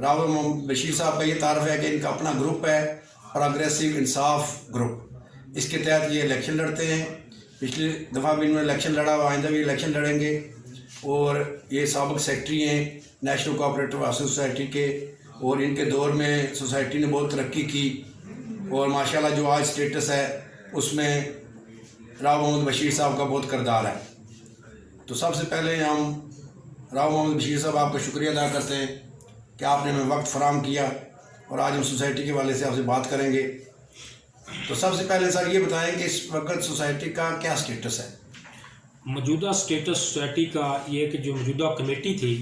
राव मोहम्मद बशीर साहब का ये तारफ़ है कि इनका अपना ग्रुप है, प्रोग्रेसिव इंसाफ ग्रुप। इसके तहत ये इलेक्शन लड़ते हैं। पिछली दफ़ा भी इन्होंने इलेक्शन लड़ा, आइंदा भी इलेक्शन लड़ेंगे। और ये साबिक़ सेक्रेटरी हैं नेशनल कोऑपरेटिव सोसाइटी के, और इनके दौर में सोसाइटी ने बहुत तरक्की की और माशाल्लाह जो आज स्टेटस है उसमें राव मोहम्मद बशीर साहब का बहुत किरदार है। तो सबसे पहले हम राव मोहम्मद बशीर साहब आपका शुक्रिया अदा करते हैं कि आपने हमें वक्त फराम किया और आज हम सोसाइटी के वाले से आपसे बात करेंगे। तो सबसे पहले सर ये बताएं कि इस वक्त सोसाइटी का क्या स्टेटस है? मौजूदा स्टेटस सोसाइटी का ये कि जो मौजूदा कमेटी थी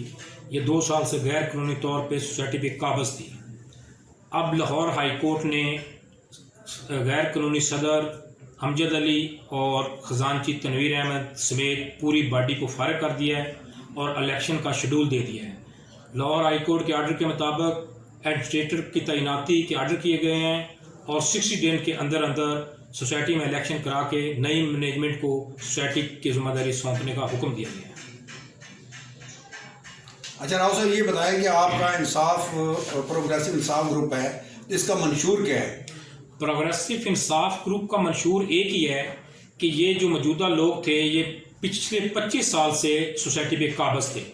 ये 2 साल से गैर कानूनी तौर पे सोसाइटी पे काबज़ थी। अब लाहौर हाई कोर्ट ने गैर कानूनी सदर अमजद अली और ख़जानची तनवीर अहमद समेत पूरी बॉडी को फारिग कर दिया है और इलेक्शन का शेड्यूल दे दिया है। लाहौर हाई कोर्ट के आर्डर के मुताबिक एडमिनिस्ट्रेटर की तैनाती के आर्डर किए गए हैं और 60 दिन के अंदर अंदर सोसाइटी में इलेक्शन करा के नई मैनेजमेंट को सोसाइटी की जिम्मेदारी सौंपने का हुक्म दिया गया है। अच्छा राव साहब ये बताएं कि आपका इंसाफ प्रोग्रेसिव इंसाफ ग्रुप है, इसका मंशूर क्या है? प्रोग्रेसिव इंसाफ ग्रुप का मंशूर एक ही है कि ये जो मौजूदा लोग थे ये पिछले 25 साल से सोसाइटी पे काबज़ थे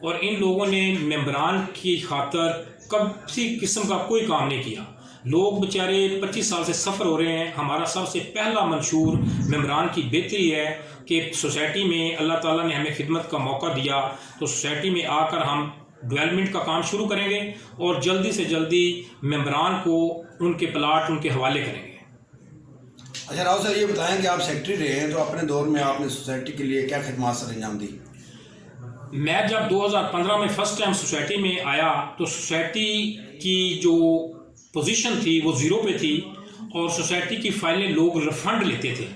और इन लोगों ने मेंबरान की खातर किसी किस्म का कोई काम नहीं किया। लोग बेचारे 25 साल से सफ़र हो रहे हैं। हमारा सबसे पहला मंशूर मेंबरान की बेहतरी है कि सोसाइटी में अल्लाह ताला ने हमें खिदमत का मौका दिया तो सोसाइटी में आकर हम डेवलपमेंट का काम शुरू करेंगे और जल्दी से जल्दी मेंबरान को उनके प्लाट उनके हवाले करेंगे। अच्छा राव साहब ये बताएं कि आप सेक्रेटरी रहे हैं तो अपने दौर में आपने सोसाइटी के लिए क्या खिदमत सर अंजाम दी? मैं जब 2015 में फ़र्स्ट टाइम सोसाइटी में आया तो सोसाइटी की जो पोजीशन थी वो 0 पे थी और सोसाइटी की फाइलें लोग रिफ़ंड लेते थे।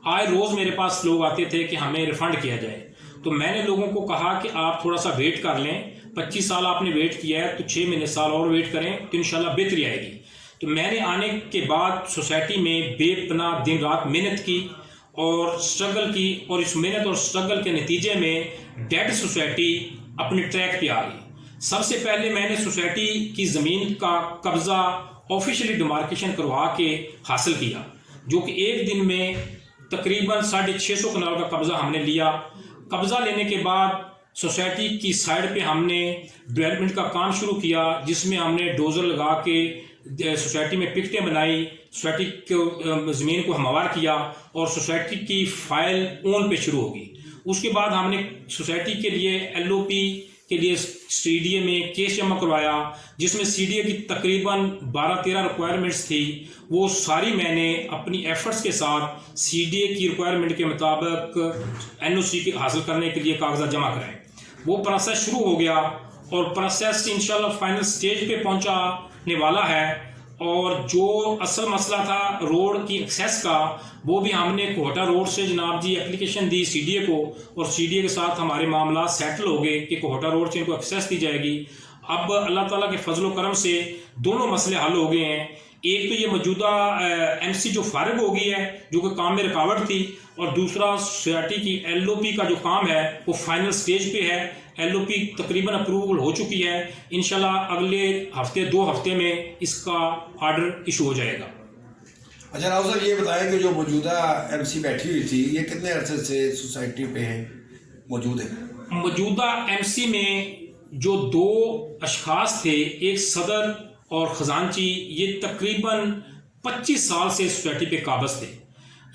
आए रोज़ मेरे पास लोग आते थे कि हमें रिफ़ंड किया जाए। तो मैंने लोगों को कहा कि आप थोड़ा सा वेट कर लें, 25 साल आपने वेट किया है तो 6 महीने साल और वेट करें तो इंशाल्लाह बेहतरी आएगी। तो मैंने आने के बाद सोसाइटी में बेपनाह दिन रात मेहनत की और स्ट्रगल की और इस मेहनत और स्ट्रगल के नतीजे में डेड सोसाइटी अपने ट्रैक पे आ गई। सबसे पहले मैंने सोसाइटी की ज़मीन का कब्ज़ा ऑफिशियली डिमार्केशन करवा के हासिल किया, जो कि एक दिन में तकरीबन 650 कनाल का कब्ज़ा हमने लिया। कब्ज़ा लेने के बाद सोसाइटी की साइड पे हमने डेवलपमेंट का काम शुरू किया, जिसमें हमने डोज़र लगा के सोसाइटी में पिकटें बनाई, सोसाइटी को ज़मीन को हमवार किया और सोसाइटी की फ़ाइल ओन पे शुरू होगी। उसके बाद हमने सोसाइटी के लिए LOP के लिए CDA में केस जमा करवाया, जिसमें CDA की तकरीबन 12-13 रिक्वायरमेंट्स थी। वो सारी मैंने अपनी एफर्ट्स के साथ CDA की रिक्वायरमेंट के मुताबिक NOC हासिल करने के लिए कागजात जमा कराए। वो प्रोसेस शुरू हो गया और प्रोसेस इंशाल्लाह फाइनल स्टेज पे पहुंचाने वाला है। और जो असल मसला था रोड की एक्सेस का, वो भी हमने कोहटा रोड से जनाब जी एप्लीकेशन दी CDA को और CDA के साथ हमारे मामला सेटल हो गए कि कोहटा रोड से इनको एक्सेस दी जाएगी। अब अल्लाह ताला के फजल करम से दोनों मसले हल हो गए हैं। एक तो ये मौजूदा MC जो फारिग हो गई है, जो कि काम में रुकावट थी, और दूसरा सोसाइटी की LOP का जो काम है वो फाइनल स्टेज पे है। LOP तकरीबन अप्रूवल हो चुकी है। इंशाल्लाह अगले हफ्ते 2 हफ्ते में इसका आर्डर इशू हो जाएगा। अच्छा राव साहब ये बताएं कि जो मौजूदा MC बैठी हुई थी ये कितने अरसे से सोसाइटी पे है मौजूद है? मौजूदा MC में जो 2 अशखास थे, एक सदर और ख़जानची, ये तकरीबन 25 साल से सोसाइटी पे काबज़ थे।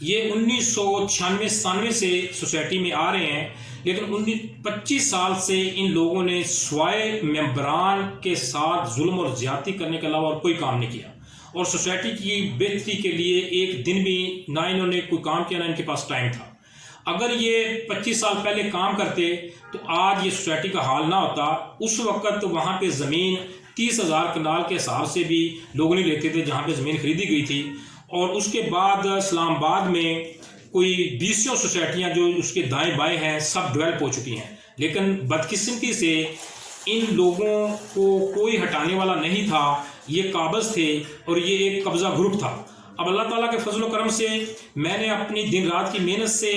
ये 1996-97 से सोसाइटी में आ रहे हैं, लेकिन 25 साल से इन लोगों ने स्वाय मेंबरान के साथ जुल्म और ज़्यादती करने के अलावा और कोई काम नहीं किया और सोसाइटी की बेहतरी के लिए एक दिन भी ना इन्होंने कोई काम किया, ना इनके पास टाइम था। अगर ये 25 साल पहले काम करते तो आज ये सोसाइटी का हाल ना होता। उस वक़्त वहाँ पे ज़मीन 30,000 कनाल के हिसाब से भी लोग नहीं लेते थे जहाँ पे ज़मीन खरीदी गई थी। और उसके बाद इस्लामाबाद में कोई 20 सोसाइटियाँ जो उसके दाएं बाएं हैं सब डेवलप हो चुकी हैं, लेकिन बदकिस्मती से इन लोगों को कोई हटाने वाला नहीं था। ये काबज़ थे और ये एक कब्ज़ा ग्रुप था। अब अल्लाह ताला के फजल व करम से मैंने अपनी दिन रात की मेहनत से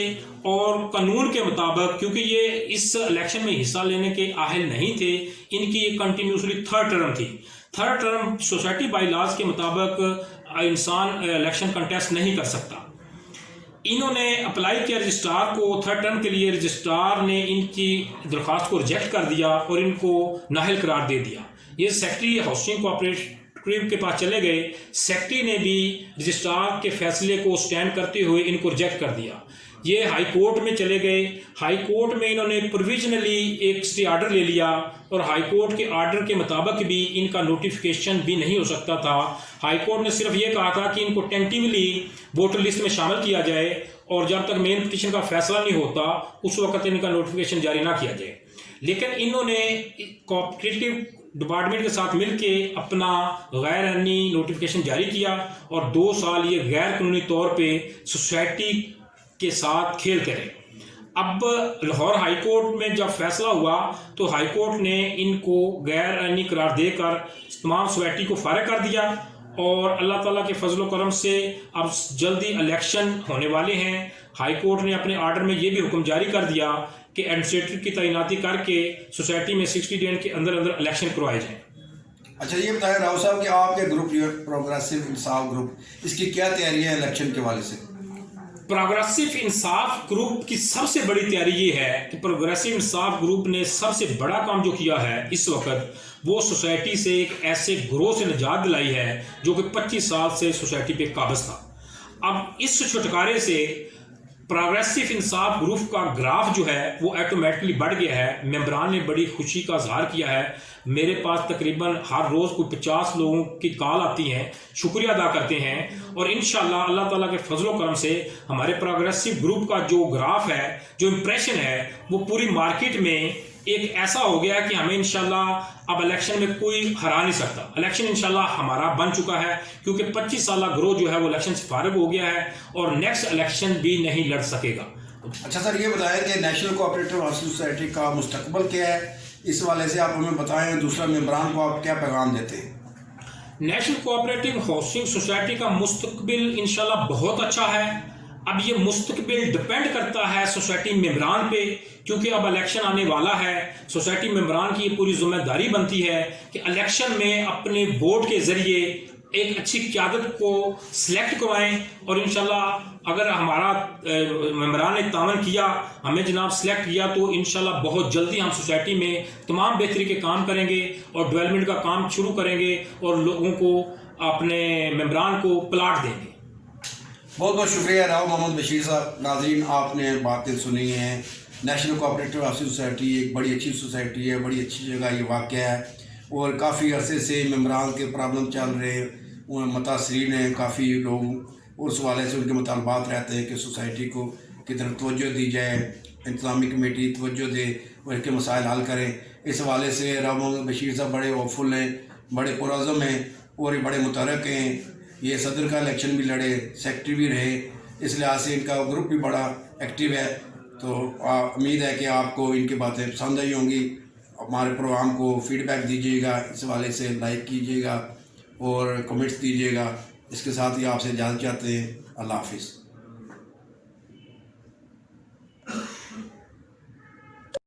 और कानून के मुताबिक, क्योंकि ये इस इलेक्शन में हिस्सा लेने के अहल नहीं थे, इनकी ये कंटिन्यूसली थर्ड टर्म थी। Third term society bylaws के मुताबिक इंसान इलेक्शन कंटेस्ट नहीं कर सकता। इन्होंने अप्लाई किया रजिस्ट्रार को थर्ड टर्म के लिए, रजिस्ट्रार ने इनकी दरख्वास्त को रिजेक्ट कर दिया और इनको नाहिल करार दे दिया। ये सेक्रेटरी हाउसिंग कोऑपरेटिव के पास चले गए, सेक्रेटरी ने भी रजिस्ट्रार के फैसले को स्टैंड करते हुए इनको रिजेक्ट कर दिया। ये हाई कोर्ट में चले गए, हाई कोर्ट में इन्होंने प्रोविजनली एक स्टे ऑर्डर ले लिया और हाई कोर्ट के ऑर्डर के मुताबिक भी इनका नोटिफिकेशन भी नहीं हो सकता था। हाई कोर्ट ने सिर्फ ये कहा था कि इनको टेंटिवली वोटर लिस्ट में शामिल किया जाए और जब तक मेन पिटीशन का फैसला नहीं होता उस वक्त इनका नोटिफिकेशन जारी ना किया जाए। लेकिन इन्होंने कोऑपरेटिव डिपार्टमेंट के साथ मिलके अपना गैर आईनी नोटिफिकेशन जारी किया और 2 साल ये गैर कानूनी तौर पे सोसाइटी के साथ खेल करें। अब लाहौर हाई कोर्ट में जब फैसला हुआ तो हाई कोर्ट ने इनको गैर आईनी करार देकर तमाम सोसाइटी को फारिग कर दिया और अल्लाह ताला के फजल व करम से अब जल्दी इलेक्शन होने वाले हैं। हाई कोर्ट ने अपने ऑर्डर में ये भी हुक्म जारी कर दिया कि एडमिनिस्ट्रेटर की तैनाती करके सोसाइटी में 60 दिन के अंदर अंदर इलेक्शन करवाए जाएँ। अच्छा, ये बताएं राव साहब कि आपके ग्रुप प्रोग्रेसिव इंसाफ ग्रुप, इसकी क्या तैयारी है इलेक्शन के हवाले से? प्रोग्रेसिव इंसाफ ग्रुप की सबसे बड़ी तैयारी ये है कि प्रोग्रेसिव इंसाफ ग्रुप ने सबसे बड़ा काम जो किया है इस वक्त, वो सोसाइटी से एक ऐसे गिरोह से निजात दिलाई है जो कि 25 साल से सोसाइटी पे काबिज था। अब इस छुटकारे से प्रोग्रेसिव इंसाफ ग्रुप का ग्राफ जो है वो ऑटोमेटिकली बढ़ गया है। मेंबरान ने बड़ी खुशी का इजहार किया है। मेरे पास तकरीबन हर रोज़ कोई 50 लोगों की कॉल आती हैं, शुक्रिया अदा करते हैं और इंशाल्लाह अल्लाह ताला के फजल व करम से हमारे प्रोग्रेसिव ग्रुप का जो ग्राफ है, जो इम्प्रेशन है, वो पूरी मार्केट में एक ऐसा हो गया कि हमें इंशाल्लाह अब इलेक्शन में कोई हरा नहीं सकता। इलेक्शन इंशाल्लाह हमारा बन चुका है क्योंकि 25 साल ग्रोथ जो है वो इलेक्शन से फारिग हो गया है और नेक्स्ट इलेक्शन भी नहीं लड़ सकेगा। अच्छा सर, ये बताएं कि नेशनल कोऑपरेटिव हाउसिंग सोसाइटी का मुस्तकबिल क्या है, इस वाले से आप हमें बताएं। दूसरा, मेंबरान को आप क्या पैगाम देते हैं? नेशनल कोऑपरेटिव हाउसिंग सोसाइटी का मुस्तकबिल इंशाल्लाह बहुत अच्छा है। अब ये मुस्तकबिल डिपेंड करता है सोसाइटी मेंबरान पे, क्योंकि अब इलेक्शन आने वाला है। सोसाइटी मेंबरान की ये पूरी जिम्मेदारी बनती है कि इलेक्शन में अपने वोट के ज़रिए एक अच्छी क़यादत को सिलेक्ट करवाएं और इंशाल्लाह अगर हमारा मेंबरान ने तावन किया, हमें जनाब सिलेक्ट किया, तो इंशाल्लाह बहुत जल्दी हम सोसाइटी में तमाम बेहतरी के काम करेंगे और डेवलपमेंट का काम शुरू करेंगे और लोगों को, अपने मेंबरान को प्लाट देंगे। बहुत बहुत शुक्रिया राव मोहम्मद बशीर साहब। नाज़रीन, आपने बातें सुनी हैं। नेशनल कोऑपरेटिव हाउसिंग सोसाइटी एक बड़ी अच्छी सोसाइटी है, बड़ी अच्छी जगह ये वाक़ है और काफ़ी अरसे से मेंबरान के प्रॉब्लम चल रहे हैं, मुतासरीन हैं, काफ़ी लोग उस वाले से उनके मुतालबात रहते हैं कि सोसाइटी को की तरफ तवज्जो दी जाए, इंतज़ामी कमेटी तवज्जो दे और इनके मसाइल हल करें। इस हवाले से राव मोहम्मद बशीर साहब बड़े होपफुल हैं, बड़े पुरअज़्म हैं और बड़े मुतहर्रिक हैं। ये सदर का इलेक्शन भी लड़े, सेक्रेटरी भी रहे, इस लिहाज से इनका ग्रुप भी बड़ा एक्टिव है। तो उम्मीद है कि आपको इनकी बातें पसंद आई होंगी। हमारे प्रोग्राम को फीडबैक दीजिएगा, इस हवाले से लाइक कीजिएगा और कमेंट्स दीजिएगा। इसके साथ ही आपसे इजाज़त चाहते हैं। अल्लाह हाफिज़।